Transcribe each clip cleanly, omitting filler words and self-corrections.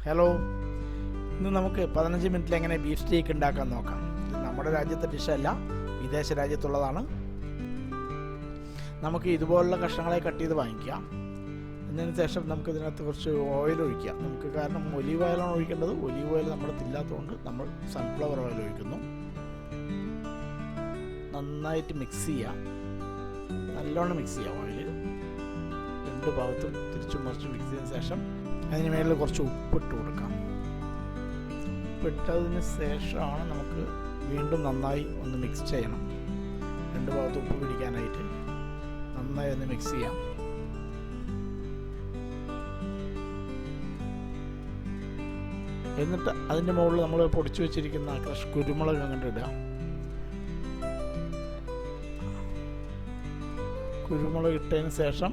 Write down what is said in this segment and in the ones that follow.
Hello, ഇന്ന് നമുക്ക് 15 മിനിറ്റിൽ എങ്ങനെ ബീഫ് സ്റ്റേക്ക് ഉണ്ടാക്കാൻ നോക്കാം. ഇത് നമ്മുടെ രാജ്യത്തെ ഡിഷല്ല, വിദേശ രാജ്യത്തുള്ളതാണ്. നമുക്ക് ഇതുപോലുള്ള കഷ്ണങ്ങളെ കട്ട് ചെയ്ത് വാങ്ങിക്കാം. എന്നതിന് ശേഷം നമുക്ക് ഇതിനകത്ത് കുറച്ച് ഓയിൽ ഒഴിക്കാം. നമുക്ക് കാരണം ഒലീവ് ഓയിലാണ് ഒഴിക്കേണ്ടത്. ഒലീവ് ഓയിൽ നമ്മുടെ ഇല്ലാത്തതുകൊണ്ട് നമ്മൾ സൺഫ്ലവർ ഓയിൽ ഒഴിക്കുന്നു. നന്നായിട്ട് മിക്സ് ചെയ്യാം, നല്ലോണം മിക്സ് ചെയ്യാം. ഓയിൽ രണ്ട് ഭാഗത്തും തിരിച്ചും മറിച്ചും മിക്സ് ചെയ്തതിന് ശേഷം അതിന് മേളിൽ കുറച്ച് ഉപ്പിട്ട് കൊടുക്കാം. ഉപ്പിട്ടതിന് ശേഷമാണ് നമുക്ക് വീണ്ടും നന്നായി ഒന്ന് മിക്സ് ചെയ്യണം. രണ്ട് ഭാഗത്ത് ഉപ്പ് പിടിക്കാനായിട്ട് നന്നായി ഒന്ന് മിക്സ് ചെയ്യാം. എന്നിട്ട് അതിൻ്റെ മുകളിൽ നമ്മൾ പൊടിച്ചു വെച്ചിരിക്കുന്ന ക്രഷ് കുരുമുളക് അങ്ങോട്ട് ഇടുക. കുരുമുളക് ഇട്ടതിന് ശേഷം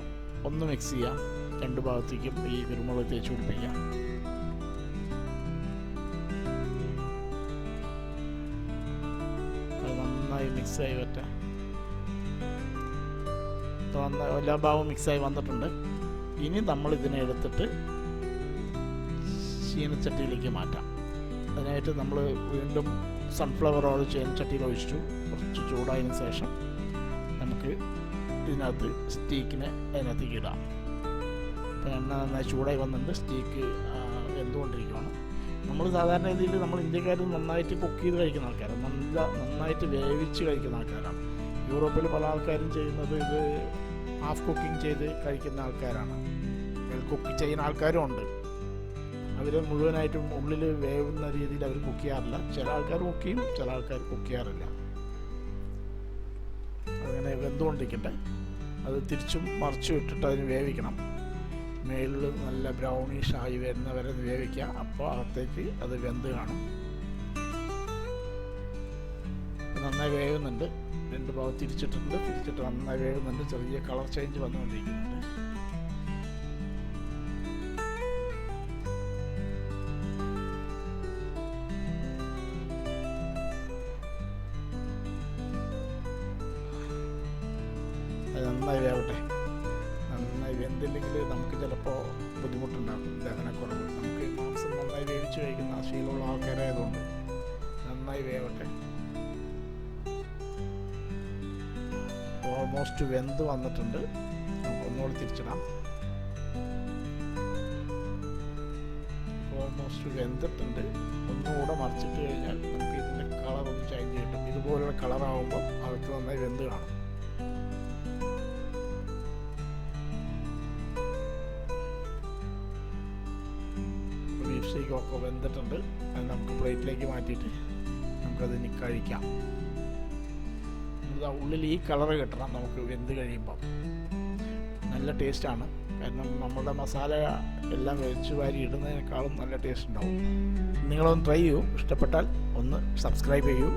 ഒന്ന് മിക്സ് ചെയ്യാം. രണ്ട് ഭാഗത്തേക്കും ഈ കുരുമുളക് തേച്ച് പിടിപ്പിക്കാം. അത് നന്നായി മിക്സായി വറ്റാം. എല്ലാ ഭാഗവും മിക്സായി വന്നിട്ടുണ്ട്. ഇനി നമ്മൾ ഇതിനെ എടുത്തിട്ട് ചീനച്ചട്ടിയിലേക്ക് മാറ്റാം. അതിനായിട്ട് നമ്മൾ വീണ്ടും സൺഫ്ലവർ ഓയിൽ ചീനച്ചട്ടിയിൽ ഒഴിച്ചു. കുറച്ച് ചൂടായതിനു ശേഷം നമുക്ക് ഇതിനകത്ത് സ്റ്റീക്കിനെ അതിനകത്തേക്ക് ഇടാം. അപ്പോൾ എണ്ണ നന്നായി ചൂടായി വന്നിട്ടുണ്ട്. സ്റ്റീക്ക് വെന്തുകൊണ്ടിരിക്കുകയാണ്. നമ്മൾ സാധാരണ രീതിയിൽ നമ്മൾ ഇന്ത്യക്കാർ നന്നായിട്ട് കുക്ക് ചെയ്ത് കഴിക്കുന്ന ആൾക്കാരാണ്, നന്നായിട്ട് വേവിച്ച് കഴിക്കുന്ന ആൾക്കാരാണ്. യൂറോപ്പിൽ പല ആൾക്കാരും ചെയ്യുന്നത് ഇത് ഹാഫ് കുക്കിംഗ് ചെയ്ത് കഴിക്കുന്ന ആൾക്കാരാണ്. കുക്ക് ചെയ്യുന്ന ആൾക്കാരും ഉണ്ട്. അവർ മുഴുവനായിട്ടും ഉള്ളിൽ വേവുന്ന രീതിയിൽ അവർ കുക്ക് ചെയ്യാറില്ല. ചില ആൾക്കാർ കുക്ക് ചെയ്യും, ചില ആൾക്കാർ കുക്ക് ചെയ്യാറില്ല. അങ്ങനെ വെന്തുകൊണ്ടിരിക്കട്ടെ. അത് തിരിച്ചും മറിച്ചും ഇട്ടിട്ട് അതിന് വേവിക്കണം. മേളിൽ നല്ല ബ്രൗണിഷ് ആയി വരുന്ന വരെ വേവിക്കുക. അപ്പോൾ അകത്തേക്ക് അത് വെന്ത് കാണും. നന്നായി വേവുന്നുണ്ട്. രണ്ട് ഭാഗം തിരിച്ചിട്ട് നന്നായി വേവുന്നുണ്ട്. ചെറിയ കളർ ചേഞ്ച് വന്നുകൊണ്ടിരിക്കുന്നുണ്ട്. അത് നന്നായി വേവട്ടെ. നന്നായി വെന്തില്ലെങ്കിൽ നമുക്ക് ചിലപ്പോൾ ബുദ്ധിമുട്ടുണ്ടാകും, ദഹനക്കുറവ്. നമുക്ക് മാംസം നന്നായി വേവിച്ച് കഴിക്കുന്ന ശീലമുള്ള ആൾക്കാരായതുകൊണ്ട് നന്നായി വേവട്ടെ. ഓൾമോസ്റ്റ് വെന്ത് വന്നിട്ടുണ്ട്. നമുക്ക് ഒന്നുകൂടി തിരിച്ചിടാം. ഓൾമോസ്റ്റ് വെന്തിട്ടുണ്ട്. ഒന്നുകൂടെ മറിച്ചിട്ട് കഴിഞ്ഞാൽ നമുക്ക് ഇതിൻ്റെ കളർ ഒന്ന് ചേഞ്ച് കിട്ടും. ഇതുപോലുള്ള കളറാകുമ്പോൾ അകത്ത് നന്നായി വെന്ത് കാണും. ബീഫ് സ്റ്റേക്കൊക്കെ വെന്തിട്ടുണ്ട്. അത് നമുക്ക് പ്ലേറ്റിലേക്ക് മാറ്റിയിട്ട് നമുക്കതിന് കഴിക്കാം. ഉള്ളിൽ ഈ കളറ് കിട്ടണം നമുക്ക് വെന്ത് കഴിയുമ്പം. നല്ല ടേസ്റ്റാണ്. കാരണം നമ്മുടെ മസാല എല്ലാം വെച്ച് വാരി ഇടുന്നതിനേക്കാളും നല്ല ടേസ്റ്റ് ഉണ്ടാവും. നിങ്ങളൊന്ന് ട്രൈ ചെയ്യൂ. ഇഷ്ടപ്പെട്ടാൽ ഒന്ന് സബ്സ്ക്രൈബ് ചെയ്യൂ,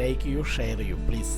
ലൈക്ക് ചെയ്യൂ, ഷെയർ ചെയ്യൂ പ്ലീസ്.